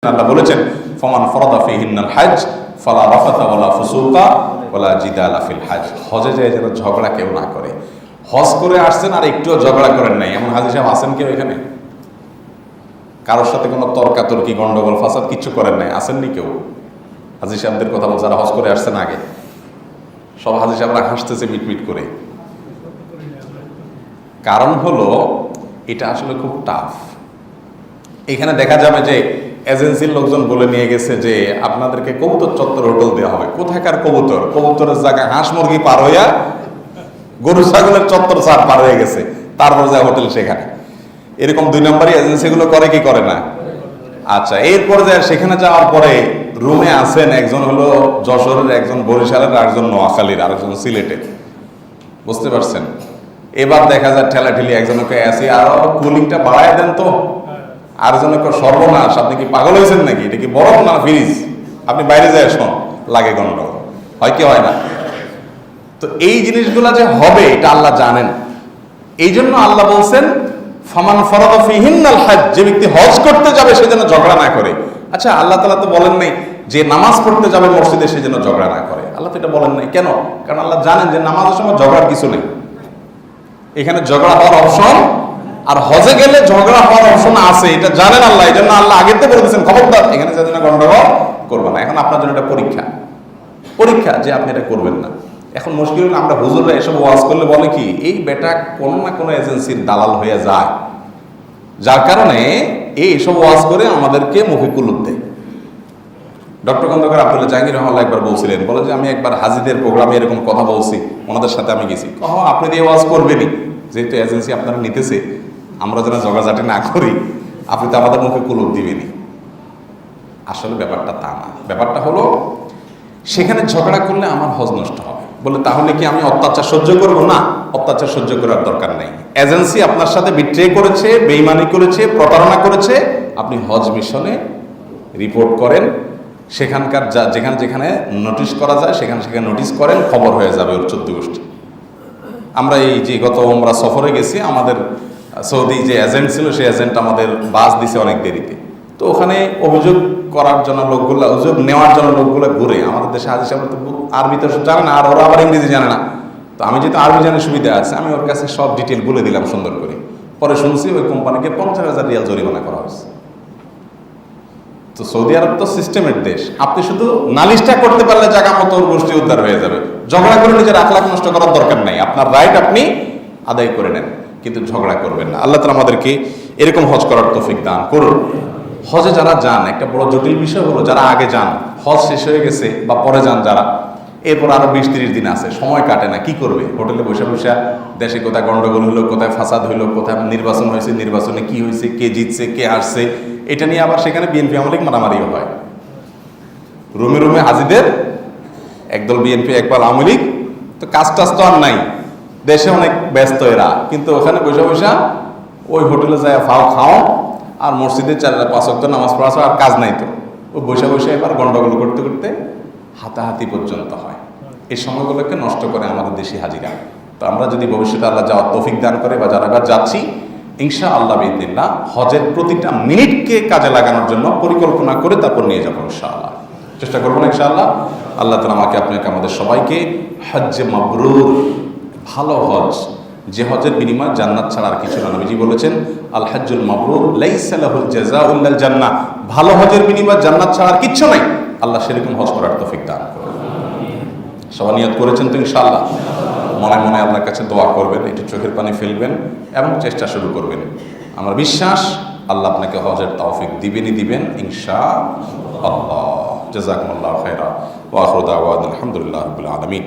আল্লাহ বলেছেন ফামান ফারাদা ফীহিন্নাল হজ ফালা রাফাথা ওয়ালা ফুসুকা ওয়ালা জিদালা ফিল হজ। হজে যায় যেন ঝগড়া কেউ না করে। হজ করে আসছেন আর একটুও ঝগড়া করেন নাই, এমন হাজী সাহেব আছেন কেউ এখানে? কারোর সাথে কোনো তর্কাতর্কি গন্ডগোল ফাসাদ কিছু করেন নাই, আসেননি কেউ? হাজী সাহেবদের কথা বলছে, যারা হজ করে আসছেন আগে সব হাজী সাহেবরা হাসতেছে মিটমিট করে। কারণ হলো এটা আসলে খুব টাফ। এখানে দেখা যাবে যে এজেন্সির লোকজন বলে নিয়ে গেছে যে আপনাদেরকে কবুতর চত্বর হোটেল দেওয়া হবে। কোথাকার কবুতর? কবুতরের জায়গায় হাঁস মুরগি পার হইয়া গরু ছাগলের চত্বর সার পার হয়ে গেছে, তারপর যায় হোটেল সেখানে। এরকম দুই নম্বরই এজেন্সিগুলো করে কি করে না? আচ্ছা, এরপর যায় সেখানে যাওয়ার পরে রুমে আছেন একজন হলো যশোরের, একজন বরিশালের, আরেকজন নোয়াখালীর, আরেকজন সিলেটের। বুঝতে পারছেন? এবার দেখা যায় ঠেলাঠেলি, একজনকে এসি আরো কুলিংটা বাড়ায় দেন তো, আর জনকে সর্বনাশ, আপনি কি পাগল হয়েছেন নাকি? এটা কি বরফ না ফ্রিজ? আপনি বাইরে যায় শোন, লাগে গন্ডগোল হয় কি হয় না? তো এই জিনিসগুলো যে হবে এটা আল্লাহ জানেন। এই জন্য আল্লাহ বলছেন ফামান ফারাদা ফীহিন্নাল হজ, যে ব্যক্তি হজ করতে যাবে সে যেন ঝগড়া না করে। আচ্ছা, আল্লাহ তাআলা তো বলেন নাই যে নামাজ পড়তে যাবে মসজিদে সে যেন ঝগড়া না করে। আল্লাহ তো এটা বলেন নাই। কেন? কারণ আল্লাহ জানেন যে নামাজের সময় ঝগড়ার কিছু নেই, এখানে ঝগড়া হওয়ার অপশন, আর হজে গেলে ঝগড়া হওয়ার অপশন আছে, এটা জানেন আল্লাহ। এই জন্য আল্লাহ আগেতে বলে দিয়েছেন খবরদার এখানে যেন গন্ডগোল করবে না। এখন আপনার জন্য এটা পরীক্ষা যে আপনি এটা করবেন না। এখন মুশকিল হলো আমরা হুজুররা এসব ওয়াজ করলে বলে কি, এই বেটা কোনো না কোনো এজেন্সির দালাল হয়ে যায়, যার কারণে এইসব ওয়াজ করে আমাদেরকে মুখে কুলুপ দেয়। ডক্টর খন্দকার আব্দুল্লাহ জাহাঙ্গীর রহমাল্লাহ একবার বলছিলেন, বলে যে আমি একবার হাজীদের প্রোগ্রামে এরকম কথা বলছি, ওনাদের সাথে আমি গেছি। আপনি দিয়ে ওয়াজ করবেনই, যেহেতু এজেন্সি আপনারা নিতেছে, আমরা যেন জগাজাটি না করি, আপনি তো আমাদের মুখে কুলুপ দিবেনই। আসলে ব্যাপারটা তা না। ব্যাপারটা হলো সেখানে ঝগড়া করলে আমার হজ নষ্ট হবে। বলে তাহলে কি আমি অত্যাচার সহ্য করবো? না, অত্যাচার সহ্য করার দরকার নাই। এজেন্সি আপনার সাথে বিট্রে করেছে, বেইমানি করেছে, প্রতারণা করেছে, আপনি হজ মিশনে রিপোর্ট করেন, সেখানকার যেখানে যেখানে নোটিশ করা যায় সেখানে সেখানে নোটিশ করেন, খবর হয়ে যাবে ওর 14 গোষ্ঠী। আমরা এই যে গত আমরা সফরে গেছি, আমাদের সৌদি যে এজেন্ট ছিল সেই এজেন্ট আমাদের বাস দিছে অনেক দেরিতে। তো ওখানে অভিযোগ করার জন্য লোকগুলো, অভিযোগ নেওয়ার জন্য লোকগুলো ঘুরে। আমাদের দেশে হাজী সাহেব তো আরবি তো জানে না, আর ওরা আবার ইংরেজি জানে না। তো আমি যেহেতু আরবি জানার সুবিধা আছে, আমি ওর কাছে সব ডিটেল বলে দিলাম সুন্দর করে। পরে শুনছি ওই কোম্পানিকে 50,000 রিয়াল জরিমানা করা হয়েছে। তো সৌদি আরব তো সিস্টেমের দেশ, আপনি শুধু নালিশটা করতে পারলে জায়গা মতো ওর গোষ্ঠী উদ্ধার হয়ে যাবে। ঝগড়া করে নিজের আখলাক নষ্ট করার দরকার নাই, আপনার রাইট আপনি আদায় করে নেন, কিন্তু ঝগড়া করবেন না। আল্লাহ তাআলা আমাদেরকে এরকম হজ করার তৌফিক দান করুন। হজে যারা যান, একটা বড় জটিল বিষয় হলো যারা আগে যান, হজ শেষ হয়ে গেছে বা পরে যান যারা, এরপর আরো 20-30 দিন আছে, সময় কাটে না, কি করবে? হোটেলে বসে বসে দেশে কোথায় গন্ডগোল হলো, কোথায় ফাসাদ হইলো, কোথায় নির্বাচন হয়েছে, নির্বাচনে কি হয়েছে, কে জিতছে, কে হারছে, এটা নিয়ে আবার সেখানে বিএনপি আওয়ামী লীগ মারামারিও হয়। রুমে রুমে হাজীদের একদল বিএনপি একবার আওয়ামী লীগ। তো কাজ টাজ তো আর নাই, দেশে অনেক ব্যস্ত এরা, কিন্তু ওখানে বসে বসে ওই হোটেলে যায় ফাও খাও আর মসজিদে 4-5 ওয়াক্ত নামাজ পড়া, আর কাজ নাই। তো ও বসে বসে এবার গন্ডগোল করতে করতে হাতাহাতি পর্যন্ত হয়। এই সময়গুলোকে নষ্ট করে আমাদের দেশি হাজিরা। তো আমরা যদি ভবিষ্যতে আল্লাহ যাওয়ার তৌফিক দান করে, বা যারা এবার যাচ্ছি ইনশাআল্লাহ বিইذনিল্লাহ হজের প্রতিটা মিনিটকে কাজে লাগানোর জন্য পরিকল্পনা করে তারপর নিয়ে যাবো ইনশাআল্লাহ, চেষ্টা করবো না ইনশাআল্লাহ। আল্লাহ তাআলা আমাকে আপনাকে আমাদের সবাইকে হজ্জে মাবরুর, ভালো হজ, যে হজের বিনিময় জান্নাত ছাড়া আর কিছু না। নবীজি বলেছেন আল হজ্জুল মাবরুর লাইসা লাহুল জাযাউ ইল্লাল জান্নাহ, ভালো হজের বিনিময় জান্নাত ছাড়া আর কিচ্ছু নাই। আল্লাহ সেরকম হজ করার তৌফিক দান করুন। সবাই নিয়ত করেছেন তো ইনশাআল্লাহ? মনে মনে আল্লাহর কাছে দোয়া করবেন, একটু চোখের পানি ফেলবেন এবং চেষ্টা শুরু করবেন। আমার বিশ্বাস আল্লাহ আপনাকে হজের তৌফিক দিবেন ইনশাআল্লাহ। জাযাকুমুল্লাহু খাইরা ওয়া আখিরু দাওয়ানা আলহামদুলিল্লাহি রাব্বিল আলামিন।